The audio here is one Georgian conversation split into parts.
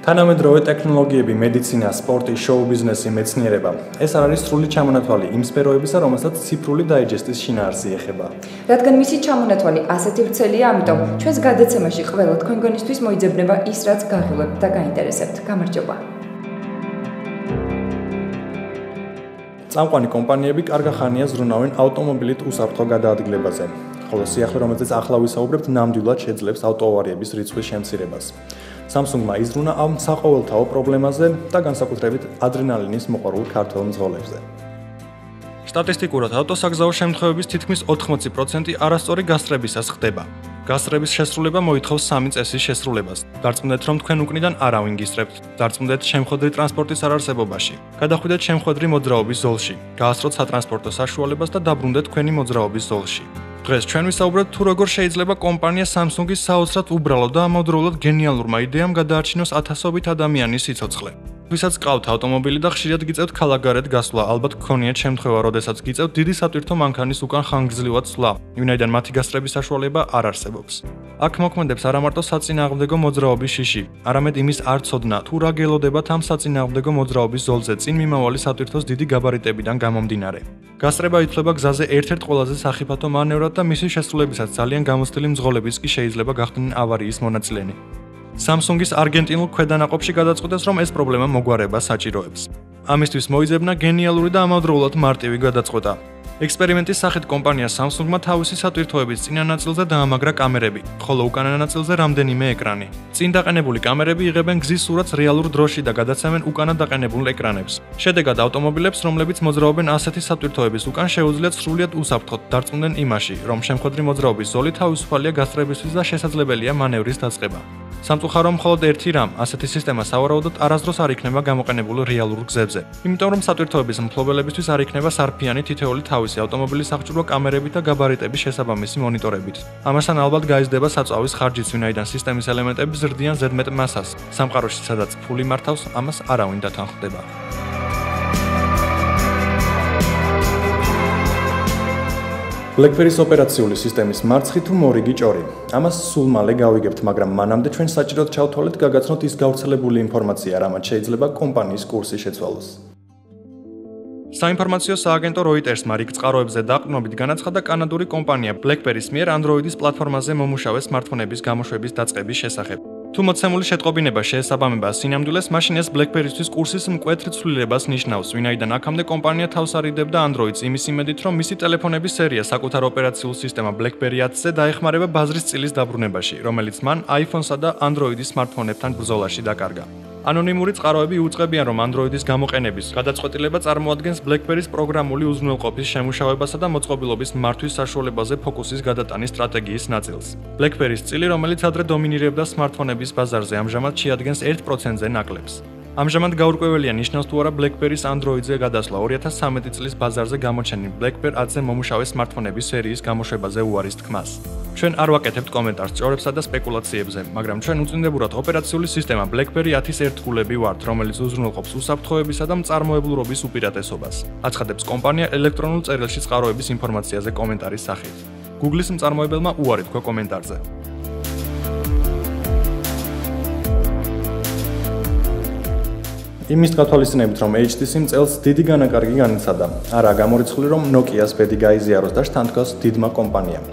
თანამედროვე ტექნოლოგიები, მედიცინა, სპორტი, შოუ-ბიზნესი, მეცნიერება. ეს არ არის სრული ჩამონათვალი იმ სფეროებისა, რომელსაც ციფრული დაიჯესტის შინაარსი ეხება. რადგან მისი ჩამონათვალი ასეთი ვრცელია, ამიტომ ჩვენს გადაცემაში ყველა თქვენგანისთვის მოიძებნება ის, რაც გაღილებთ და გაინტერესებთ. გამარჯობა. წამყვანი კომპანიები კარგა ხანია ზრუნავენ ავტომობილით უსაფრთხო გადაადგილებაზე, ხოლო სიახლე, რომელზეც ახლა ვისაუბრებთ, ნამდვილად შეძლებს ავტოავარიების რიცხვის შემცირებას. Samsung-მა იზრუნა ამ საყოველთაო პრობლემაზე და განსაკუთრებით ადრენალინის მოყვარულ ქართველ მძღოლებზე. სტატისტიკურად ავტოსაგზაო შემთხვევების თითქმის 80% არასწორი გასწრებისას ხდება. გასწრების შესრულება მოითხოვს 3 წესის შესრულებას. დარწმუნდეთ, რომ თქვენ უკნიდან არავინ გისწრებთ. დარწმუნდეთ შემხვედრი ტრანსპორტის არარსებობაში. გადახვიდეთ შემხვედრი მოძრაობის ზოლში. გაასწროთ სატრანსპორტო საშუალებას და დაბრუნდეთ თქვენი მოძრაობის ზოლში. დღეს ჩვენ ვისაუბრებთ თუ როგორ შეიძლება კომპანია Samsung-ის საოცრად უბრალო და ამავდროულად გენიალურმა იდეამ გადაარჩინოს ათასობით ადამიანის სიცოცხლე. ვისაც გყავთ ავტომობილი და ხშირად გიწევთ ქალაქგარეთ გასვლა, ალბათ გქონიათ შემთხვევა, როდესაც გიწევთ დიდი სატვირთო მანქანის უკან ხანგრძლივად სვლა, ვინაიდან მათი გასწრების საშუალება არ არსებობს. აქ მოქმედებს არა მარტო საწინააღმდეგო მოძრაობის შიში, არამედ იმის არ ცოდნა, თუ რა გელოდებათ ამ საწინააღმდეგო მოძრაობის ზოლზე წინ მიმავალი სატვირთოს დიდი გაბარიტებიდან გამომდინარე. გასწრება ითვლება გზაზე ერთ-ერთ ყველაზე სახიფათო მანევრად და მისი შესრულებისას ძალიან გამოცდილი მძღოლებიც კი შეიძლება გახდნენ ავარიის მონაწილენი. Samsung-ის არგენტინულ ქვედანაყოფში გადაწყვიტეს, რომ ეს პრობლემა მოგვარება საჭიროებს. ამისთვის მოიძებნა გენიალური და ამავდროულად მარტივი გადაწყვეტა. ექსპერიმენტის სახით კომპანია Samsung-მა თავისი სატვირთოების წინა ნაწილზე დაამაგრა კამერები, ხოლო უკანა ნაწილზე რამდენიმე ეკრანი. წინ დაყენებული კამერები იღებენ გზის სურათს რეალურ დროში და გადაცემენ უკანა დაყენებულ ეკრანებს. შედეგად ავტომობილებს, რომლებიც მოძრაობენ ასეთი სატვირთოების უკან, შეუძლიათ სრულიად უსაფრთხოდ დარწმუნდნენ იმაში, რომ შემხვედრი მოძრაობის ზოლი თავისუფალია გასწრებისთვის და შესაძლებელია მანევრის დაწყება. სამწუხაროდ მხოლოდ ერთი რამ, ასეთი სისტემა სავარაუდოდ არასდროს არ იქნება გამოყენებული რეალურ გზებზე. იმიტომ რომ სატვირთოების მფლობელებისთვის არ იქნება სარფიანი თითოეული თავისი ავტომობილის აღჭურვა კამერებით და გაბარიტების შესაბამისი მონიტორებით. ამასთან ალბათ გაიზრდება საწვავის ხარჯიც, ვინაიდან სისტემის ელემენტები ზრდიან ზედმეტ მასას. სამყაროში სადაც ფული მართავს, ამას არავინ დათანხმდება. BlackBerry-ის ოპერაციული სისტემის მარცხი თუ მორიგი ჭორი. ამას სულ მალე გავიგებთ, მაგრამ მანამდე ჩვენ საჭიროდ ჩავთვალეთ გაგაცნოთ ის გავრცელებული ინფორმაცია, რამაც შეიძლება კომპანიის კურსი შეცვალოს. საინფორმაციო სააგენტო Reuters-მა რიგ წყაროებზე დაყრდნობით განაცხადა კანადური კომპანია BlackBerry-ის მიერ Android-ის პლატფორმაზე მომუშავე სმარტფონების გამოშვების დაწყების შესახებ. თუ მოცემული შეტყობინება შეესაბამება სინამდვილეს, მაშინ ეს BlackBerry-ისთვის კურსის მკვეთრ ცვლილებას ნიშნავს, ვინაიდან აქამდე კომპანია თავს არიდებდა Android-ს იმის იმედით, რომ მისი ტელეფონების სერია საკუთარ ოპერაციულ სისტემა BlackBerry 10-ზე დაეხმარება ბაზრის წილის დაბრუნებაში, რომელიც მან iPhone-სა და Android-ის სმარტფონებთან ბრძოლაში დაკარგა. ანონიმური წყაროები უწყებიან, რომ Android-ის გამოყენების გადაწყვეტილება წარმოადგენს BlackBerry-ის პროგრამული უზრუნველყოფის შემუშავებასა და მოწყობილობის მართვის საშუალებაზე ფოკუსის გადატანის სტრატეგიის ნაწილს. BlackBerry-ის წილი, რომელიც ადრე დომინირებდა სმარტფონების ბაზარზე, ამჟამად შეადგენს 1%-ზე ნაკლებს. ამჟამად გაურკვეველია ნიშნავს თუ არა BlackBerry-ის Android-ზე გადასვლა 2013 წლის ბაზარზე გამოჩენილ BlackBerry 10-ზე მომუშავე სმარტფონების სერიის გამოშვებაზე უარის თქმას. ჩვენ არ ვაკეთებთ კომენტარს ჭორებსა და სპეკულაციებზე, მაგრამ ჩვენ უწინდებურად ოპერაციული სისტემა BlackBerry 10-ის ერთგულები ვართ, რომელიც უზრუნველყოფს უსაფრთხოებისა და მწარმოებლურობის უპირატესობას. აცხადებს კომპანია ელექტრონულ წერილში წყაროების ინფორმაციაზე კომენტარის სახით. Google-ის მწარმოებელმა უარი თქვა კომენტარზე. იმის გათვალისწინებით, რომ HTC-მ წელს დიდი განაკარგი განიცადა. არა გამორიცხული, რომ Nokia-ს ბედი გაიზიაროს და შთანთქოს დიდმა კომპანიამ.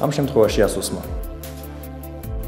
ამ შემთხვევაში Asus-მა.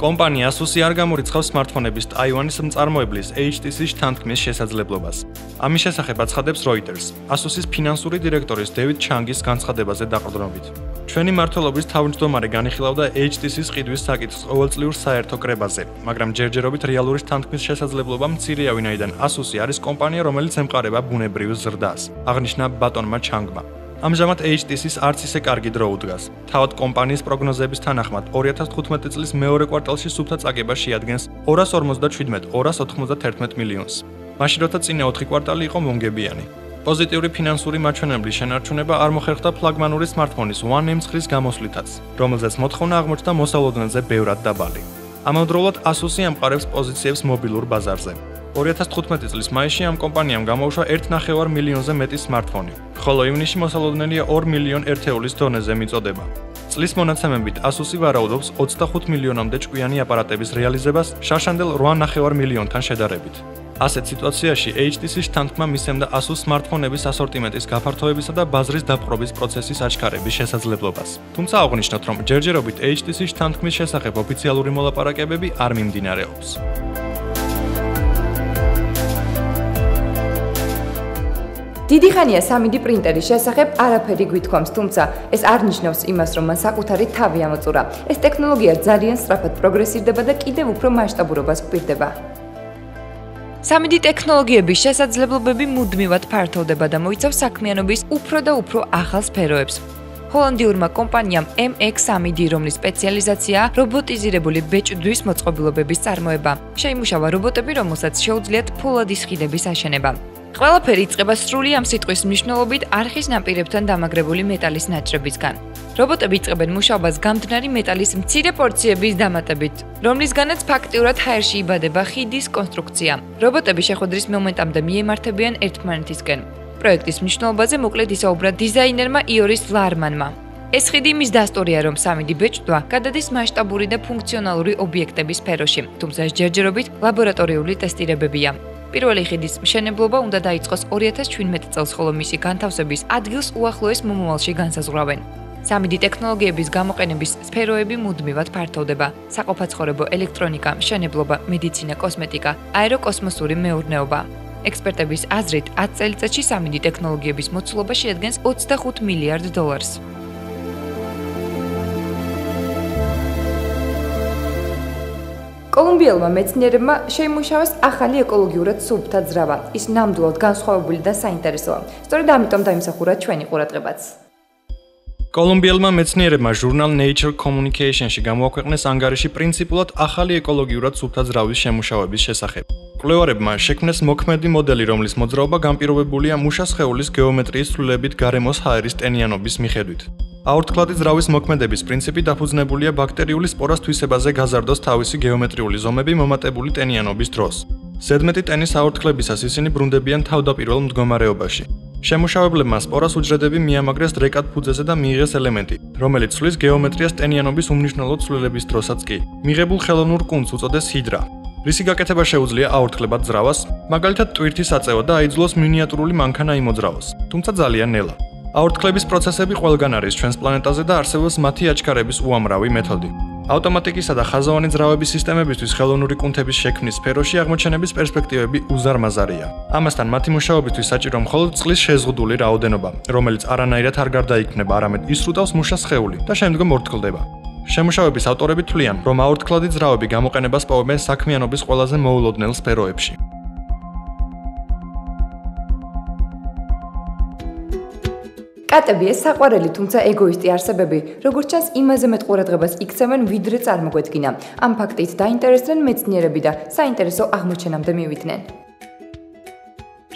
კომპანია Asus-ი არ გამორიცხავს სმარტფონების ტაივანის მწარმოებლის HTC-ს შთანთქმის შესაძლებლობას. ამის შესახებ აცხადებს Reuters, Asus-ის ფინანსური დირექტორის David Chang-ის განცხადებაზე დაყრდნობით. ჩვენი მმართველობის თავმჯდომარე განიხილავდა HTC-ს ყიდვის საკითხს ყოველწლიურ საერთო კრებაზე, მაგრამ ჯერჯერობით რეალური შთანთქმის შესაძლებლობა მცირეა, ვინაიდან Asus-ი არის კომპანია, რომელიც ემყარება ბუნებრივ ზრდას, აღნიშნა ბატონმა Chang-მა. ამჟამად HTC-ს არც ისე კარგი დრო უდგას. თავად კომპანიის პროგნოზების თანახმად 2015 წლის მეორე კვარტალში სუფთა წაგება შეადგენს 257-291 მილიონს. მაშინ როცა წინა 4 კვარტალი იყო მომგებიანი. პოზიტიური ფინანსური მაჩვენებლის შენარჩუნება არ მოხერხდა ფლაგმანური სმარტფონის One M9-ის გამოსვლითაც, რომელზეც მოთხოვნა აღმოჩნდა მოსალოდნელზე ბევრად დაბალი. ამავდროულად Asus-ი ამყარებს პოზიციებს მობილურ ბაზარზე. 2015 წლის მაისში ამ კომპანიამ გამოუშვა 1,9 მილიონზე მეტი სმარტფონი, ხოლო ივნისში მოსალოდნელია 2 მილიონ ერთეულის დონეზე მიწოდება. წლის მონაცემებით ASUS-ი ვარაუდობს 25 მილიონამდე ჭკვიანი აპარატების რეალიზებას შარშანდელ 8,5 მილიონთან შედარებით. ასეთ სიტუაციაში HTC-ს თანხმა მისცემდა ASUS smartphone-ების ასორტიმენტის გაფართოებისა და ბაზრის დაპყრობის პროცესის აჩქარების შესაძლებლობას. თუმცა აღნიშნოთ, რომ ჯერჯერობით HTC-ს თანხმის შესახებ ოფიციალური მოლაპარაკებები არ მიმდინარეობს. დიდი ხანია 3D პრინტერის შესახებ არაფერი გვითქვამს, თუმცა ეს არ ნიშნავს იმას, რომ მან საკუთარი თავი ამოწურა. ეს ტექნოლოგია ძალიან სწრაფად პროგრესირდება და კიდევ უფრო მასშტაბურობას გვპირდება. 3D ტექნოლოგიების შესაძლებლობები მუდმივად ფართოვდება და მოიცავს საქმიანობის უფრო და უფრო ახალ სფეროებს. ჰოლანდიურმა კომპანიამ MX3D, რომლის სპეციალიზაციაა რობოტიზირებული ბეჭდვის მოწყობილობების წარმოება, შეიმუშავა რობოტები, რომელსაც შეუძლიათ ფულადი სხიდების აშენება. ყველაფერი იწყება სრული ამ სიტყვის მნიშვნელობით არხის ნაპირებთან დამაგრებული მეტალის ნაჭრებისგან. რობოტები იწყებენ მუშაობას გამდნარი მეტალის მცირე პორციების დამატებით, რომლისგანაც ფაქტიურად ჰაერში იბადება ხიდის კონსტრუქცია. რობოტები შეხვედრის მომენტამდე მიემართებიან ერთმანეთისკენ. პროექტის მნიშვნელობაზე მოკლედ ისაუბრა დიზაინერმა იორის ლარმანმა. ეს ხიდი მის დასტურია, რომ 3D ბეჭდვა გადადის მასშტაბური და ფუნქციონალური ობიექტების სფეროში, თუმცა ეს ჯერჯერობით ლაბორატორიული ტესტირებებია. პირველი ხიდის მშენებლობა უნდა დაიწყოს 2017 წელს, ხოლო მისი განთავსების ადგილს უახლოეს მომავალში განსაზღვრავენ. 3D ტექნოლოგიების გამოყენების სფეროები მუდმივად ფართოვდება: საყოფაცხოვრებო ელექტრონიკა, მშენებლობა, მედიცინა, კოსმეტიკა, აეროკოსმოსური მეურნეობა. ექსპერტების აზრით, 10 წელიწადში 3D ტექნოლოგიების მოცულობა შეადგენს $25 მილიარდ. კოლუმბიელმა მეცნიერებმა შეიმუშავეს ახალი ეკოლოგიურად სუფთა ძრავა. ის ნამდვილად განსხვავებული და საინტერესოა. სწორედ ამიტომ დაიმსახურა ჩვენი ყურადღებაც. კოლუმბიელმა მეცნიერებმა ჟურნალ Nature Communication-ში გამოაქვეყნეს ანგარიში პრინციპულად ახალი ეკოლოგიურად სუფთა ძრავის შემუშავების შესახებ. კვლევარებმა შექმნეს მოქმედი მოდელი, რომლის მოძრაობა განპირობებულია მუშა სხეულის გეომეტრიის ცვლილებით გარემოს ჰაერის ტენიანობის მიხედვით. აორთქლადი ძრავის მოქმედების პრინციპი დაფუძნებულია ბაქტერიული სპორას თვისებაზე გაზარდოს თავისი გეომეტრიული ზომები მომატებული ტენიანობის დროს. ზედმეტი ტენის აორთქლებისას ისინი ბრუნდებიან თავდაპირველ მდგომარეობაში. შემუშავებლებმა სპორას უჯრედები მიამაგრეს დრეკად ფუძეზე და მიიღეს ელემენტი, რომელიც ცვლის გეომეტრიას ტენიანობის უმნიშვნელო ცვლილების დროსაც კი. მიღებულ ხელოვნურ კუნთს უწოდეს ჰიდრა. რისი გაკეთება შეუძლია აორთქლებად ძრავას, მაგალითად ტვირთის აწევა და აიძულოს მინიატურული მანქანა იმოძრავოს, თუმცა ძალიან ნელა. აორთქლების პროცესები ყველგან არის ჩვენს პლანეტაზე და არსებობს მათი აჩქარების უამრავი მეთოდი. ავტომატიკისა და ხაზოვანი ძრავების სისტემებისთვის ხელოვნური კუნთების შექმნის სფეროში აღმოჩენების პერსპექტივები უზარმაზარია. ამასთან მათი მუშაობისთვის საჭირო მხოლოდ წყლის შეზღუდული რაოდენობა, რომელიც არანაირად არ გარდაიქმნება, არამედ ისრუტავს მუშა სხეული და შემდგომ ორთქლდება. შემუშავების ავტორები თვლიან, რომ აორთქლადი ძრავები გამოყენებას პოვებენ საქმიანობის ყველაზე მოულოდნელ სფეროებში. კატები ეს საყვარელი, თუმცა ეგოისტი არსებები, როგორც ჩანს, იმაზე მეტ ყურადღებას იქცევენ, ვიდრე წარმოგვედგინა. ამ ფაქტით დაინტერესდნენ მეცნიერები და საინტერესო აღმოჩენამდე მივიდნენ.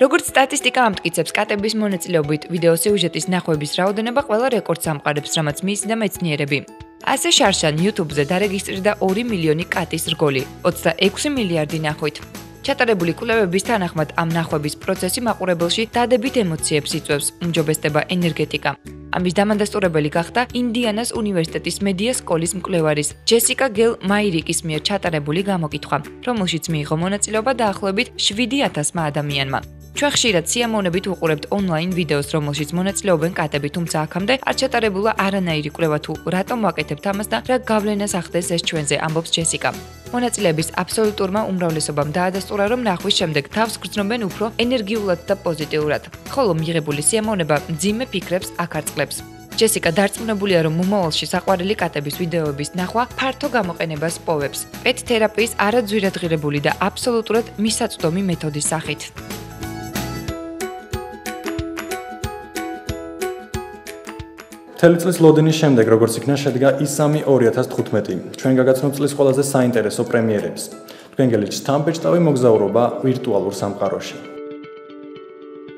როგორც სტატისტიკა ამტკიცებს, კატების მონაწილეობით ვიდეო სიუჟეტის ნახვების რაოდენობა ყველა რეკორდს ამყარებს, რამაც მიისდა მეცნიერები. ასე შარშან YouTube-ზე დარეგისტრირდა 2 მილიონი კატის რგოლი, 26 მილიარდი ნახვით. ჩატარებული კვლევების თანახმად ამ ნახვების პროცესი მაყურებელში დადებით ემოციებს იწვევს, უმჯობესდება ენერგეტიკა. ამის დამადასტურებელი გახდა ინდიანას უნივერსიტეტის მედია სკოლის მკვლევარის ჯესიკა გელ მაირიკის მიერ ჩატარებული გამოკითხვა, რომელშიც მიიღო მონაწილეობა დაახლოებით 7,000 ადამიანმა. ჩვენ ხშირად სიამოვნებით ვუყურებთ ონლაინ ვიდეოს, რომელშიც მონაწილეობენ კატები, თუმცა აქამდე არ ჩატარებულა არანაირი კვლევა თუ რატომ ვაკეთებთ ამას და რა გავლენას ახდენს ეს ჩვენზე, ამბობს ჯესიკა. მონაწილეების აბსოლუტურმა უმრავლესობამ დაადასტურა, რომ ნახვის შემდეგ თავს გრძნობენ უფრო ენერგიულად და პოზიტიურად, ხოლო მიღებული სიამოვნება მძიმე ფიქრებს აკარწყლებს. ჯესიკა დარწმუნებულია, რომ მომავალში საყვარელი კატების ვიდეოების ნახვა ფართო გამოყენებას პოვებს, პეტ თერაპიის არაძვირადღირებული და აბსოლუტურად მისაწვდომი მეთოდის სახით. მთელი წლის ლოდინის შემდეგ, როგორც იქნა, შედგა I3 2015, ჩვენ გაგაცნობ წლის ყველაზე საინტერესო პრემიერებს. თქვენ გელეჩთ თამბეჭდავი მოგზაურობა ვირტუალურ სამყაროში.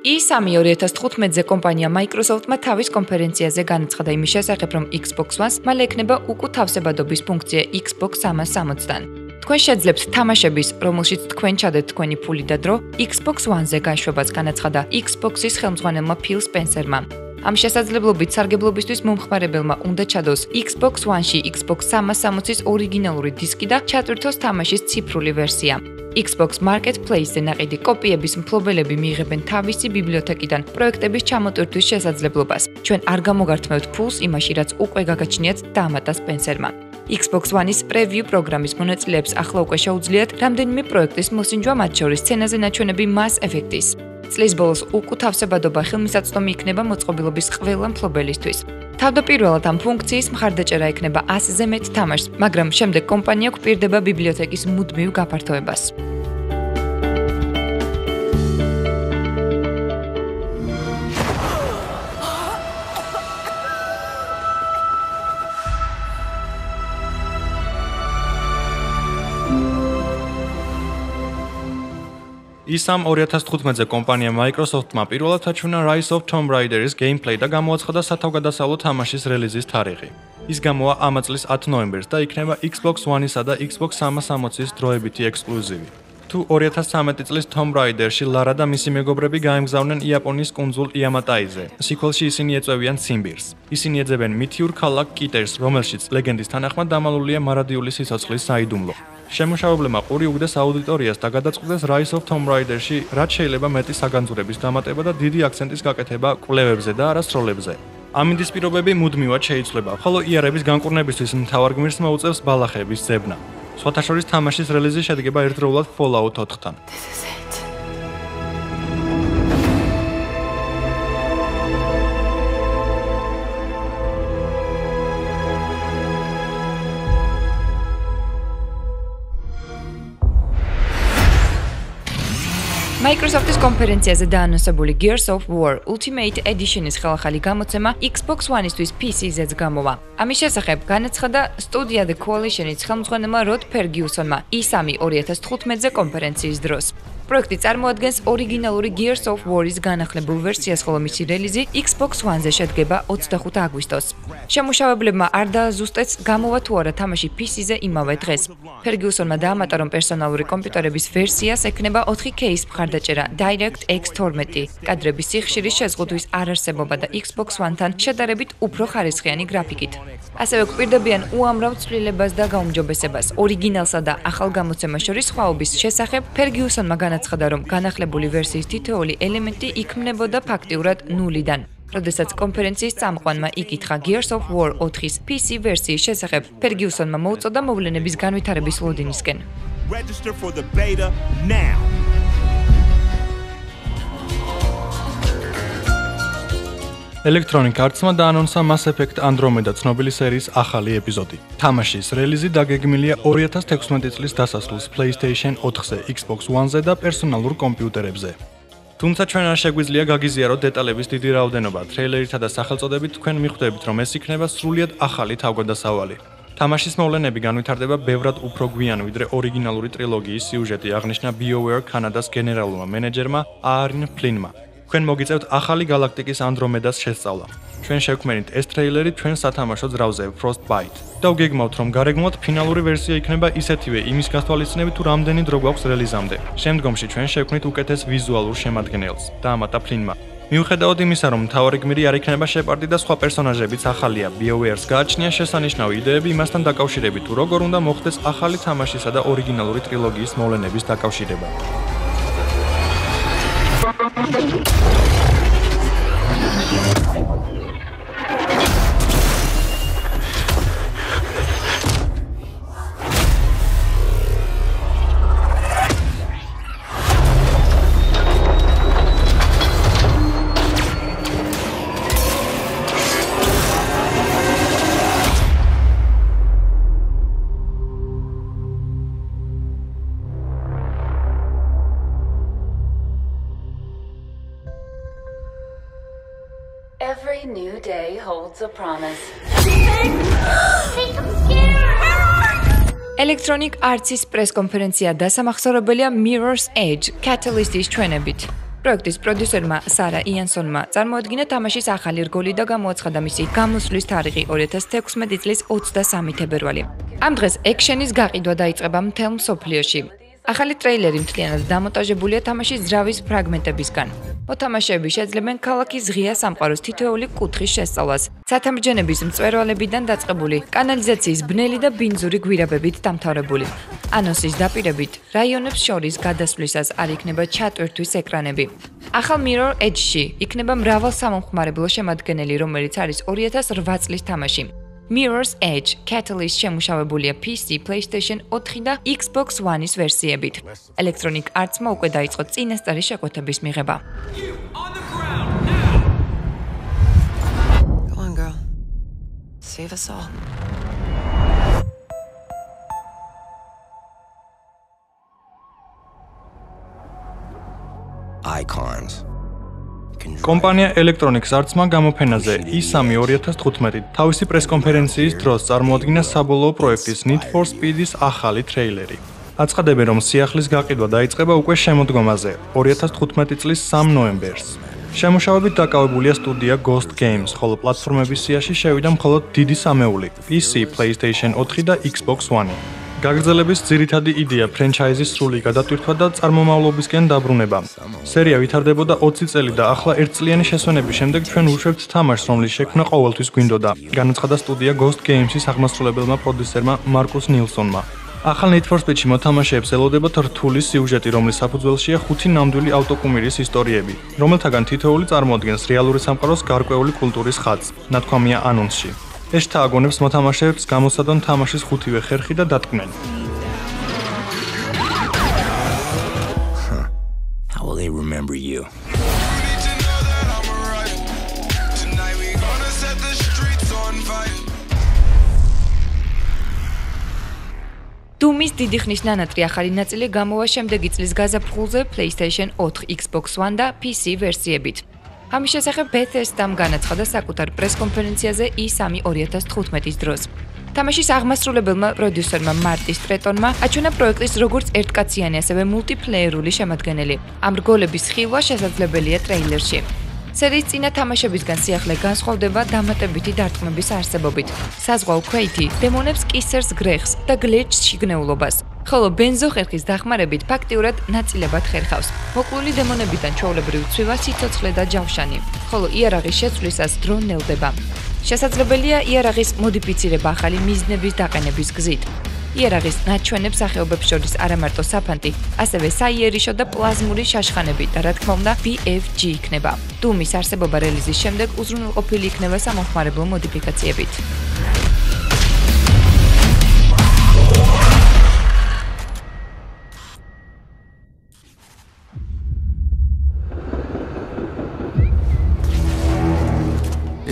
I3 2015-ზე კომპანია Microsoft-მა თავის კონფერენციაზე განაცხადა იმის შესახებ, რომ Xbox One-ს მალე ექნება უკუთავსებადობის ფუნქცია Xbox 360-დან. თქვენ შეძლებთ თამაშების, რომელშიც თქვენ ჩადეთ თქვენი ფული და დრო, Xbox One-ზე გაშვებას განაცხადა Xbox-ის ხელმძღვანელმა Phil Spencer-მა. ამ შესაძლებლობით სარგებლობისთვის მომხმარებელმა უნდა ჩადოს Xbox One-ში Xbox 360-ის ორიგინალური დისკი და ჩატვირთოს თამაშის ციფრული ვერსია. Xbox Marketplace-ზე ნაყიდი კოპიების მფლობელები მიიღებენ თავისი ბიბლიოთეკიდან პროექტების ჩამოტვირთვის შესაძლებლობას. ჩვენ არ გამოგართმევთ ფულს იმაში, რაც უკვე გაგაჩნიათ დამატა სპენსერმა. Xbox One-ის preview პროგრამის მონაწილეებს ახლა უკვე შეუძლიათ რამდენიმე პროექტის მოსინჯვა, მათ შორის სცენაზე ნაჩვენები Mass Effect-ის. წლის ბოლოს უკუთავსებადობა ხელმისაწვდომი იქნება მოწყობილობის ყველა მფლობელისთვის. თავდაპირველად ამ ფუნქციის მხარდაჭერა ექნება 100-ზე მეტ თამაშს, მაგრამ შემდეგ კომპანია გვპირდება ბიბლიოთეკის მუდმივ გაფართოებას. ისამ 2015-ზე კომპანია Microsoft-მა პირველად აჩვენა Rise of Tomb Raider-ის gameplay და გამოაცხადა სათავგადასავლო თამაშის რელიზის თარიღი. ის გამოვა ამ წლის 10 ნოემბერს და იქნება Xbox One-ისა და Xbox 360-ის დროებითი ექსკლუზივი. თუ 2013 წლის Tomb Raider-ში ლარა და მისი მეგობრები გაემგზავრნენ იაპონიის კუნძულ იამატაიზე. სიკველში ისინი ეწევიან ციმბირს. ისინი ეძებენ მითიურ ქალაქ კიტერს, რომელშიც ლეგენდის თანახმად დამალულია მარადიული სიცოცხლის საიდუმლო. შემუშავებლებმა ყური უგდეს აუდიტორიას და გადაწყვიტეს Rise of Tomb Raider-ში რაც შეიძლება მეტი საგანძურების დამატება და დიდი აქცენტის გაკეთება კვლევებზე და არა სროლებზე. ამინდის პირობები მუდმივად შეიცვლება, ხოლო იარების განკურნებისთვის მთავარ გმირს მოუწევს ბალახების ძებნა. სხვათა შორის თამაშის რელიზი შედგება ერთდროულად Fallout 4-თან. Microsoft-ის კონფერენციაზე დაანონსებული Gears of War Ultimate Edition-ის ხელახალი გამოცემა Xbox One-ისთვის PC-ზეც გამოვა. ამის შესახებ განაცხადა სტუდია The Coalition-ის ხელმძღვანელმა Rod Fergusson-მა E3 2015-ზე კონფერენციის დროს. პროექტი წარმოადგენს ორიგინალური Gears of War-ის განახლებულ ვერსიას, ხოლო მისი რელიზი Xbox One-ზე შედგება 25 აგვისტოს. შემუშავებლებმა არ დააზუსტეს გამოვა თუ არა თამაში PC-ზე იმავე დღეს. Ferguson-მა დაამატა, რომ პერსონალური კომპიუტერების ვერსიას ექნება 4K-ის მხარდაჭერა DirectX 12, კადრების სიხშირის შეზღუდვის არარსებობა და Xbox One-თან შედარებით უფრო ხარისხიანი გრაფიკით. ასევე გვპირდებიან უამრავ ცვლილებას და გაუმჯობესებას. ორიგინალსა და ახალ გამოცემას შორის სხვაობის შესახებ Ferguson-მა განაცხადა, რომ განახლებული ვერსიის თითოეული ელემენტი იქმნებოდა ფაქტიურად ნულიდან. როდესაც კონფერენციის წამყვანმა იკითხა Gears of War 4-ის PC ვერსიის შესახებ, Ferguson-მა მოუწოდა მოვლენების განვითარების ლოდინისკენ. Register for the beta now. Electronic Arts-მა დაანონსა Mass Effect Andromeda ცნობილი სერიის ახალი ეპიზოდი. თამაშის რელიზი დაგეგმილია 2016 წლის დასასრულს PlayStation 4-ზე, Xbox One-ზე და პერსონალურ კომპიუტერებზე. თუმცა ჩვენ არ შეგვიძლია გაგიზიაროთ დეტალების დიდი რაოდენობა. ტრეილერითა და სახელწოდებით თქვენ მიხვდებით, რომ ეს იქნება სრულიად ახალი თავგადასავალი. თამაშის მოვლენები განვითარდება ბევრად უფრო გვიან, ვიდრე ორიგინალური ტრილოგიის სიუჟეტი, აღნიშნა BioWare კანადას გენერალურმა მენეჯერმა Aaron Flynn-მა. თქვენ მოგიწევთ ახალი galaktikis Andromedas შესწავლა. ჩვენ შევქმნით ეს ტრეილერი ჩვენ სათამაშო ძრავზე Frostbite. და ვგეგმავთ, რომ გარეგნულად ფინალური ვერსია იქნება ისეთივე იმის გათვალისწინებით, თუ რამდენი დრო გვაქვს რელიზამდე. შემდგომში ჩვენ შევქმნით უკეთეს ვიზუალურ შემადგენელს. დაამატა Flynn-მა. მიუხედავად იმისა, რომ მთავარი გმირი არ იქნება შეპარდი და სხვა პერსონაჟებიც ახალია, BioWare-ს გააჩნია შესანიშნავი იდეები იმასთან დაკავშირებით, თუ როგორ უნდა მოხდეს ახალი თამაშისა და ორიგინალური ტრილოგიის მოვლენების დაკავშირება. Every new day holds a promise. Electronic Arts-ის პრეს-კონფერენცია დასამახსოვრებელია Mirror's Edge Catalyst-ის ჩვენებით. პროექტის პროდიუსერმა Sara Iansonმა წარმოადგინა თამაშის ახალი რგოლი და გამოაცხადა მისი გამოსვლის თარიღი 2016 წლის 23 თებერვალი. ამ დღეს ექშენის გაყიდვა დაიწყება მთელ მსოფლიოში. ახალი ტრეილერი მთლიანად დამონტაჟებულია თამაშის ძრავის ფრაგმენტებისგან. მოთამაშეები შეძლებენ ქალაქის ღია სამყაროს თითოეული კუთხის შესწავლას. სათამბჯენების მწვერვალებიდან დაწყებული, კანალიზაციის ბნელი და ბინძური გვირაბებით დამთავრებული. ანონსის დაპირებით, რაიონებს შორის გადასვლისას არ იქნება ჩატვირთვის ეკრანები. ახალ Mirror Edge-ში იქნება მრავალ სამომხმარებლო შემადგენელი, რომელიც არის 2008 წლის თამაში. Mirror's Edge Catalyst შემუშავებულია PC, PlayStation 4 და Xbox One-ის ვერსიებით. Electronic Arts-მა უკვე დაიწყო წინასწარი შეკვეთების მიღება. Go on, girl. Save us all. Icons. კომპანია Electronic Arts-მა გამოფენაზე E3 2015 თავისი პრესკონფერენციის დროს წარმოადგინა საბოლოო პროექტის Need for Speed-ის ახალი ტრეილერი. აცხადებენ, რომ სიახლის გაყიდვა დაიწყება უკვე შემოდგომაზე, 2015 წლის 3 ნოემბერს. შემუშავებით დაკავებულია სტუდია Ghost Games, ხოლო პლატფორმების სიაში შევიდა მხოლოდ დიდი სამეული PC, PlayStation 4 და Xbox One. გაგრძელების ძირითადი იდეა ფრენჩაიზის სრული გადატვირთვა და წარმომავლობისკენ დაბრუნება. სერია ვითარდებოდა 20 წელი და ახლა 1 წლიანი შესვენების შემდეგ ჩვენ უშვებთ თამაშს, რომლის შექმნა ყოველთვის გვინდოდა, განაცხადა სტუდია Ghost Games-ის აღმასრულებელმა პროდიუსერმა მარკუს ნილსონმა. ახალ Need for Speed-ში მოთამაშეებს ელოდებათ რთული სიუჟეტი, რომლის საფუძველშია 5 ნამდვილი ავტოკუმირის ისტორიები, რომელთაგან თითოეული წარმოადგენს რეალური სამყაროს გარკვეული კულტურის ხაზს, ნათქვამია ანონსში. ეს შთააგონებს მოთამაშეებს გამოსადონ თამაშის 5-ვე ხერხი და დატკნენ. How will they remember you? Doom-ის დიდი ხნის ნანატრი ახალი ნაწილი გამოვა შემდეგი წლის გაზაფხულზე PlayStation 4, Xbox One და PC ვერსიებით. ამის შესახებ Bethesda-მ განაცხადა საკუთარ პრესკონფერენციაზე E3 2015-ის დროს. თამაშის აღმასრულებელმა პროდიუსერმა მარტი სტრეტონმა აჩვენა პროექტის როგორც ერთკაციანი, ასევე მულტიპლეიერული შემადგენელი. ამ რგოლების ხილვა შესაძლებელია ტრეილერში. სერიის წინა თამაშებისგან სიახლე განსხვავდება დამატებითი დარტყმების არსებობით. საზღვაო ქვეითი დემონებს კისერს გრეხს და გლეჩს შიგნეულობას. ხოლო ბენზოხერხის დახმარებით ფაქტიურად ნაწილებად ხერხავს. მოკლული დემონებიდან ჩვეულებრივ ცვივა სიცოცხლე და ჯავშანი, ხოლო იარაღის შეცვლისას დრო ნელდება. შესაძლებელია იარაღის მოდიფიცირება ახალი მიზნების დაყენების გზით. იარაღის ნაჩვენებ სახეობებს შორის არა მარტო საფანტი, ასევე საიერიშო და პლაზმური შაშხანები და რა თქმა უნდა BFG იქნება. Doom-ის არსებობა რელიზის შემდეგ უზრუნველყოფილი იქნება სამომხმარებლო მოდიფიკაციებით.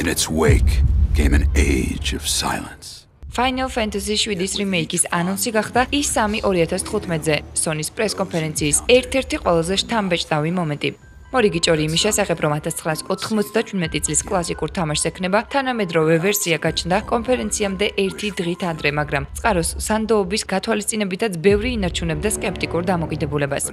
In its wake came an age of silence. Final Fantasy 7-ის რიმეიკის ანონსი გახდა E3 2015-ზე Sony-ის პრესკონფერენციის ერთ-ერთი ყველაზე შთამბეჭდავი მომენტი. მორიგი ჭორი იმის შესახებ, რომ 1997 წლის კლასიკურ თამაშს ექნება, თანამედროვე ვერსია გაჩნდა კონფერენციამდე ერთი დღით ადრე, მაგრამ წყაროს სანდოობის გათვალისწინებითაც ბევრი ინარჩუნებდა სკეპტიკურ დამოკიდებულებას.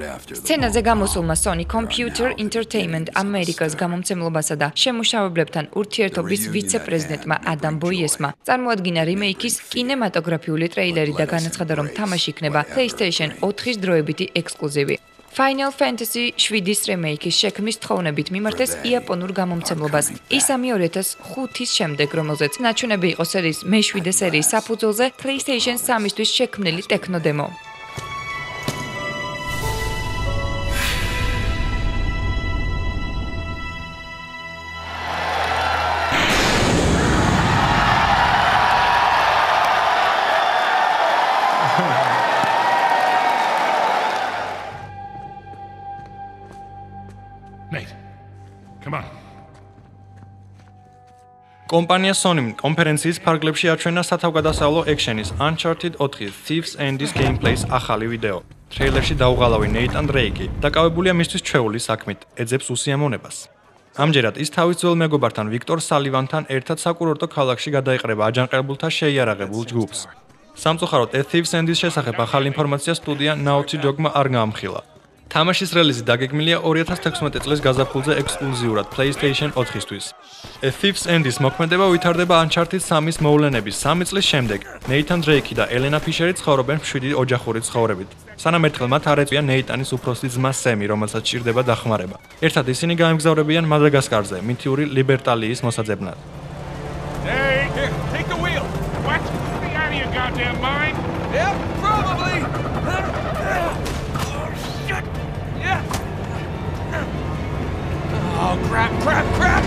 სცენაზე გამოსულმა Sony Computer Entertainment America-ს გამომცემლობასა და შემუშავებლებთან ურთიერთობის ვიცე-პრეზიდენტმა ადამ ბოიესმა წარმოადგინა რიმეიკის კინემატოგრაფიული ტრეილერი და განაცხადა, რომ თამაში იქნება PlayStation 4-ის დროებითი ექსკლუზივი. Final Fantasy 7-ის რემეიკის შექმნის თხოვნებით მიმართეს იაპონურ გამომცემლობას E3 2005-ის შემდეგ, რომელზეც ნაჩვენები იყო სერიის მე-7 სერიის საფუძველზე PlayStation 3-ისთვის შექმნილი ტექნოდემო. Nate, come on. კომპანია Sony კონფერენციის ფარგლებში აჩვენა სათავგადასავლო ექშენის Uncharted 4 Thieves End's gameplay-ს ახალი ვიდეო. ტრეილერში დაუღალავი Nathan Drake დაკავებულია მისთვის ჩვეული საქმით, ეძებს უსიამოვნებას. ამჯერად ის თავის ძველ მეგობართან ვიქტორ სალივანთან ერთად საკურორტო ქალაქში გადაეყრება აჯანყებულთა შეიარაღებულ ჯგუფს. სამწუხაროდ Thieves End's შესახებ ახალი ინფორმაცია სტუდია Naughty Dog-მა არ გაამხილა. თამაშის რელიზი დაგეგმილია 2016 წლის გაზაფხულზე ექსკლუზიურად PlayStation 4-ისთვის. A Thief's End-ის მოქმედება ვითარდება Uncharted 3-ის მოვლენების 3 წლის შემდეგ. Nathan Drake და Elena Fisher-ი ცხოვრობენ მშვიდი ოჯახური ცხოვრებით. სანამ ერთხელ მათ არ ეწვიან Nathan-ის უფროსი ძმა Sam-ი, რომელსაც სჭირდება დახმარება. ერთად ისინი გაემგზავრებიან მადაგასკარზე, მითიური ლიბერტალიის მოსაძებნად. Hey, here, take the wheel. What? Be out of your goddamn mind? Yep, probably. Shit. Yeah. Oh, crap.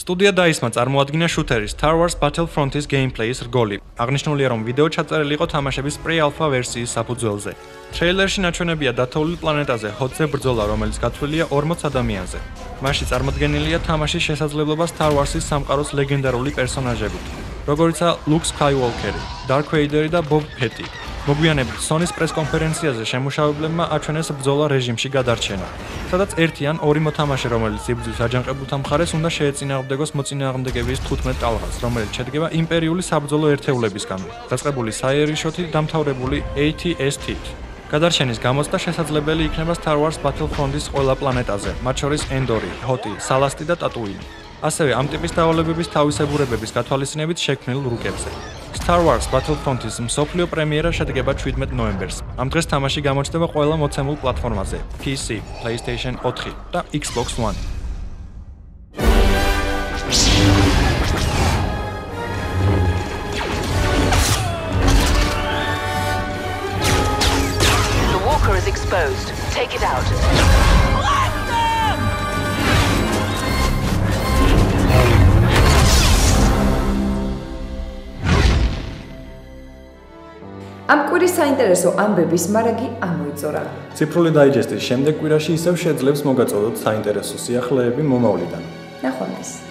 სტუდია დაისმა წარმოადგინა შუთერის Star Wars Battlefront-ის გეიმპლეის რგოლი. აღნიშნულია, რომ ვიდეო ჩაწერილი იყო თამაშების პრე-ალფა ვერსიის საფუძველზე. ტრეილერში ნაჩვენებია დათოვლილ პლანეტაზე ჰოტზე ბრძოლა, რომელიც გათვლილია 40 ადამიანზე. მასში წარმოდგენილია თამაშის შესაძლებლობა Star Wars-ის სამყაროს ლეგენდარული პერსონაჟებით, როგორიცაა Luke Skywalker, Darth Vader და Boba Fett. მოგვიანებით Sony-ს პრეს-კონფერენციაზე შემუშავებლებმა აჩვენეს ბრძოლა რეჟიმში გადარჩენა, სადაც ერთი ან ორი მოთამაშე, რომელიც იბრძვის აჯანყებულთა მხარეს, უნდა შეეწინააღმდეგოს მოწინააღმდეგეების 15 ტალღას, რომელიც შედგება იმპერიული საბრძოლო ერთეულებისგან, დაწყებული საიერიშოთი დამთავრებული AT-ST-ით. გადარჩენის გამოცდა შესაძლებელი იქნება Star Wars Battlefront-ის ყველა პლანეტაზე, მათ შორის Endor-ი, Hoth-ი, Salast-ი და Tatooine. ასევე ამ ტიპის დავალებების თავისებურებების გათვალისწინებით შექმნილ რუკებზე. Star Wars Battlefront-ის მსოფლიო პრემიერა შედგება 17 ნოემბერს. ამ დღეს თამაში გამოჩნდება ყველა მოცემულ პლატფორმაზე: PC, PlayStation 4 და Xbox One. The walker is exposed. Take it out. ამ კვირის საინტერესო ამბების მარაგი ამოიწურა. ციფრული დაიჯესტის შემდეგ კვირაში ისევ შეძლებს მოგაწოდოთ საინტერესო სიახლეები მომავლიდან. ნახვამდის.